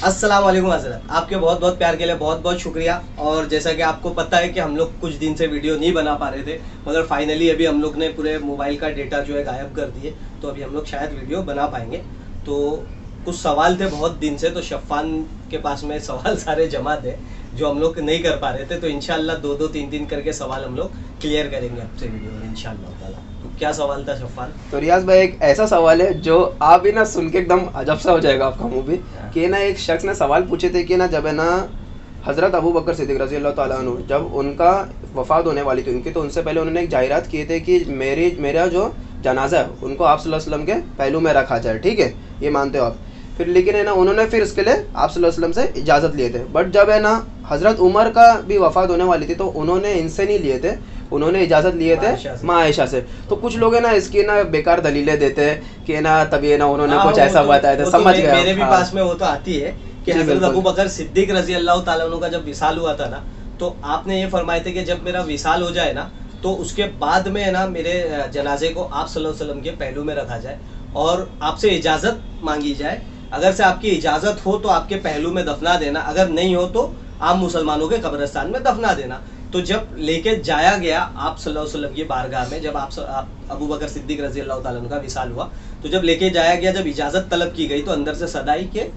अस्सलाम वालेकुम हज़रत, आपके बहुत बहुत प्यार के लिए बहुत बहुत शुक्रिया। और जैसा कि आपको पता है कि हम लोग कुछ दिन से वीडियो नहीं बना पा रहे थे, मगर फाइनली अभी हम लोग ने पूरे मोबाइल का डेटा जो है गायब कर दिए, तो अभी हम लोग शायद वीडियो बना पाएंगे। तो कुछ सवाल थे बहुत दिन से, तो शफ़ान के पास में सवाल सारे जमा थे जो हम लोग नहीं कर पा रहे थे। तो इंशाल्लाह दो तीन दिन करके सवाल हम लोग क्लियर करेंगे आपसे वीडियो में इंशाल्लाह ताला। तो क्या सवाल था शफ़ान? तो रियाज भाई एक ऐसा सवाल है जो आप ही ना सुन के एकदम अजब सा हो जाएगा आपका मुंह भी कि ना एक शख्स ने सवाल पूछे थे कि ना जब है ना हज़रत अबू बकर सिद्दीक़ रज़ी अल्लाह ताला अन्हु जब उनका वफ़ात होने वाली थी उनकी, तो उनसे पहले उन्होंने एक जाहिरात किए थे कि मेरा जो जनाजा है उनको आप सल्लल्लाहु अलैहि वसल्लम के पहलू में रखा जाए, ठीक है, ये मानते हो आप। फिर लेकिन है ना उन्होंने फिर इसके लिए आप सल्लल्लाहु अलैहि वसल्लम से इजाज़त लिए थे। बट जब है ना हज़रत उमर का भी वफ़ात होने वाली थी तो उन्होंने इनसे नहीं लिए थे, उन्होंने इजाज़त लिए थे माँ आयशा से। तो कुछ लोग है ना इसकी ना बेकार दलीलें देते हैं कि ना तभी ना उन्होंने कुछ ऐसा बताया था, समझ गया। मेरे भी पास में वो तो आती है कि हज़रत अबू बकर सिद्दीक रज़ी अल्लाह ताला अन्हु का जब विसाल हुआ था ना, तो आपने ये फरमाए थे कि जब मेरा विसाल हो जाए ना तो उसके बाद में है ना मेरे जनाजे को आप सल्लल्लाहु अलैहि वसल्लम के पहलू में रखा जाए और आपसे इजाज़त मांगी जाए। अगर से आपकी इजाज़त हो तो आपके पहलू में दफना देना, अगर नहीं हो तो आम मुसलमानों के कब्रिस्तान में दफना देना। तो जब लेके जाया गया आप सल्लल्लाहु अलैहि वसल्लम की बारगाह में, जब आप अबू बकर सिद्दीक रज़ी अल्लाह ताला अन्हु का विसाल हुआ, तो जब लेके जाया गया, जब इजाज़त तलब की गई तो अंदर से सदाई के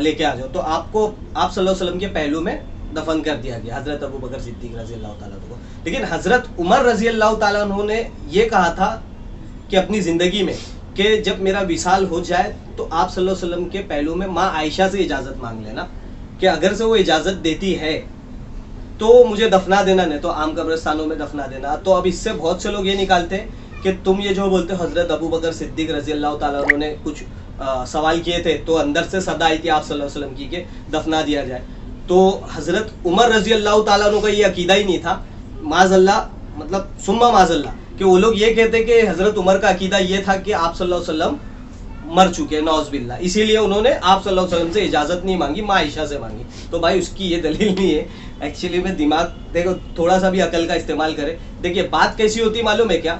लेके आ जाओ, तो आपको आप सल्लल्लाहु अलैहि वसल्लम के पहलू में दफन कर दिया गया हज़रत अबू बकर सिद्दीक रज़ी अल्लाह ताला अन्हु को। लेकिन हज़रत उमर रज़ी अल्लाह ताला अन्हु ने ये कहा था कि अपनी ज़िंदगी में कि जब मेरा विसाल हो जाए तो आप सल्लल्लाहु अलैहि वसल्लम के पहलू में माँ आयशा से इजाज़त मांग लेना कि अगर से वो इजाज़त देती है तो मुझे दफना देना, नहीं तो आम कब्रिस्तानों में दफना देना। तो अब इससे बहुत से लोग ये निकालते हैं कि तुम ये जो बोलते हो हज़रत अबू बकर सिद्दीक रज़ी अल्लाह ताला अन्हु ने कुछ सवाल किए थे तो अंदर से सदा आई थी आप सल्लल्लाहु अलैहि वसल्लम की कि दफना दिया जाए। तो हज़रत उमर रज़ी अल्लाह ताला अन्हु का ये अकीदा ही नहीं था, माज़ल्ला मतलब सुम्मा माज़ल्ला, कि वो लोग ये कहते कि हज़रत उमर का अकीदा ये था कि आप सल्लल्लाहु अलैहि वसल्लम मर चुके, नौज़बिल्ला, इसीलिए उन्होंने आप सल्लल्लाहु अलैहि वसल्लम से इजाज़त नहीं मांगी, माँ आयशा से मांगी। तो भाई उसकी ये दलील नहीं है एक्चुअली में। दिमाग देखो, थोड़ा सा भी अकल का इस्तेमाल करें। देखिए बात कैसी होती मालूम है क्या,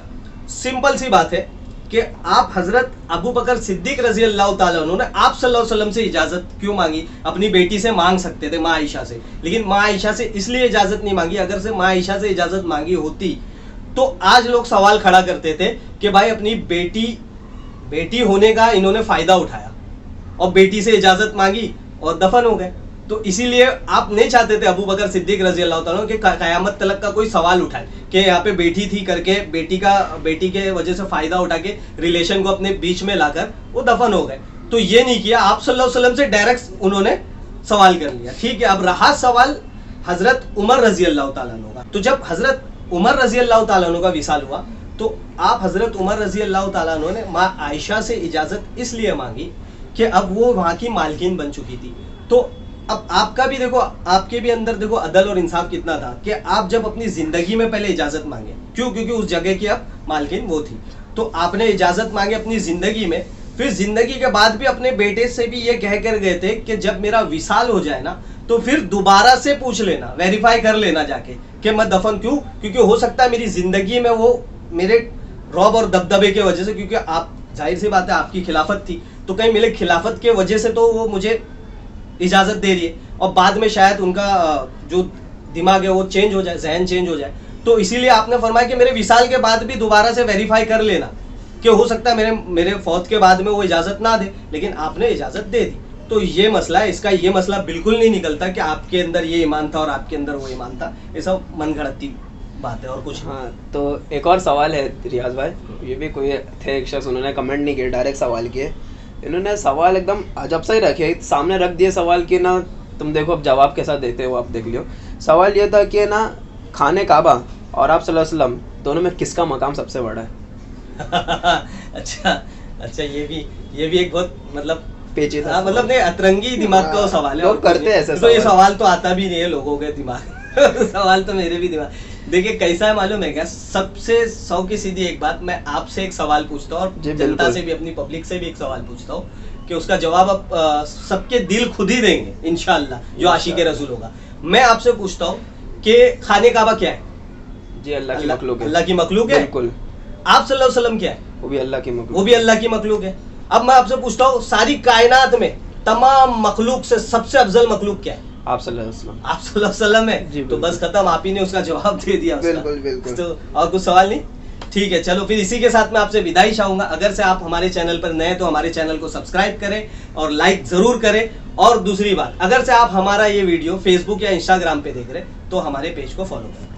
सिंपल सी बात है कि आप हज़रत अबू बकर सिद्दीक रज़ी अल्लाह ताला अन्हु ने आप सल्लल्लाहु अलैहि वसल्लम से इजाज़त क्यों मांगी? अपनी बेटी से मांग सकते थे, माँ आयशा से, लेकिन माँ आयशा से इसलिए इजाज़त नहीं मांगी। अगर से माँ आयशा से इजाज़त मांगी होती तो आज लोग सवाल खड़ा करते थे कि भाई अपनी बेटी होने का इन्होंने फ़ायदा उठाया और बेटी से इजाज़त मांगी और दफन हो गए। तो इसीलिए आप नहीं चाहते थे अबू बकर सिद्दीक रज़ी अल्लाह ताला अन्हु के क़यामत तलक का कोई सवाल उठाए कि यहाँ पे बेटी थी करके बेटी के वजह से फ़ायदा उठा के रिलेशन को अपने बीच में लाकर वो दफन हो गए। तो ये नहीं किया, आप सल्लल्लाहु अलैहि वसल्लम से डायरेक्ट उन्होंने सवाल कर लिया। ठीक है, अब रहा सवाल हज़रत उमर रज़ी अल्लाह ताला अन्हु का। तो जब हज़रत उमर रज़ी अल्लाह ताला अन्हु का विसाल हुआ तो आप हज़रत उमर रज़ी अल्लाह ताला अन्हु ने माँ आयशा से इजाज़त इसलिए मांगी कि अब वो वहाँ की मालकिन बन चुकी थी। तो अब आपका भी देखो, आपके भी अंदर देखो अदल और इंसाफ कितना था कि आप जब अपनी ज़िंदगी में पहले इजाज़त मांगे, क्यों? क्योंकि उस जगह की अब मालकिन वो थी। तो आपने इजाज़त मांगी अपनी ज़िंदगी में, फिर ज़िंदगी के बाद भी अपने बेटे से भी ये कह कर गए थे कि जब मेरा विसाल हो जाए ना तो फिर दोबारा से पूछ लेना, वेरीफाई कर लेना जाके कि मैं दफन क्यों, क्योंकि हो सकता है मेरी ज़िंदगी में वो मेरे रौब और दबदबे के वजह से, क्योंकि आप जाहिर सी बात है आपकी खिलाफत थी, तो कहीं मेरे खिलाफत के वजह से तो वो मुझे इजाज़त दे रही है और बाद में शायद उनका जो दिमाग है वो चेंज हो जाए, जहन चेंज हो जाए। तो इसीलिए आपने फरमाया कि मेरे विसाल के बाद भी दोबारा से वेरीफाई कर लेना कि हो सकता है मेरे फौत के बाद में वो इजाज़त ना दे, लेकिन आपने इजाज़त दे दी। तो ये मसला है, इसका ये मसला बिल्कुल नहीं निकलता कि आपके अंदर ये ईमान था और आपके अंदर वो ईमान था। ये सब मन गढ़ंती बात है और कुछ। हाँ, तो एक और सवाल है रियाज भाई, ये भी कोई थे एक शख्स, उन्होंने कमेंट नहीं किए, डायरेक्ट सवाल किए। इन्होंने सवाल एकदम अजब सा ही रखे, सामने रख दिए सवाल कि ना तुम देखो अब जवाब कैसा देते हो, आप देख लियो। सवाल ये था कि ना खाने काबा और आप सल्लल्लाहु अलैहि वसल्लम दोनों में किसका मकाम सबसे बड़ा है? अच्छा, ये भी एक बहुत मतलब पेचीदा, मतलब नहीं, अतरंगी दिमाग का सवाल है। लोग करते हैं ऐसे तो ये सवाल तो आता भी नहीं है लोगों के दिमाग सवाल तो मेरे भी दिमाग। देखिए कैसा है मालूम है क्या, सबसे 100 की सीधी एक बात, मैं आपसे एक सवाल पूछता हूँ और जनता से भी, अपनी पब्लिक से भी एक सवाल पूछता हूँ कि उसका जवाब अब सबके दिल खुद ही देंगे इंशाअल्लाह, जो आशिक़े रसूल होगा। मैं आपसे पूछता हूँ कि खाने काबा क्या है? जी अल्लाह की मखलूक है। अल्लाह की मखलूक है, बिल्कुल। आप सल्लल्लाहु अलैहि वसल्लम क्या है? वो भी अल्लाह की मखलूक, वो भी अल्लाह की मखलूक है। अब मैं आपसे पूछता हूँ सारी कायनात में तमाम मखलूक से सबसे अफजल मखलूक क्या है? आप सल्लल्लाहु अलैहि वसल्लम। आप सल्लल्लाहु अलैहि वसल्लम है। जी, तो बिल्कुल। बस खत्म, आप ही ने उसका जवाब दे दिया उसका। बिल्कुल, बिल्कुल। तो और कुछ सवाल नहीं? ठीक है, चलो फिर इसी के साथ मैं आपसे विदाई चाहूंगा। अगर से आप हमारे चैनल पर नए तो हमारे चैनल को सब्सक्राइब करें और लाइक जरूर करें। और दूसरी बात, अगर से आप हमारा ये वीडियो फेसबुक या इंस्टाग्राम पे देख रहे हैं तो हमारे पेज को फॉलो करें।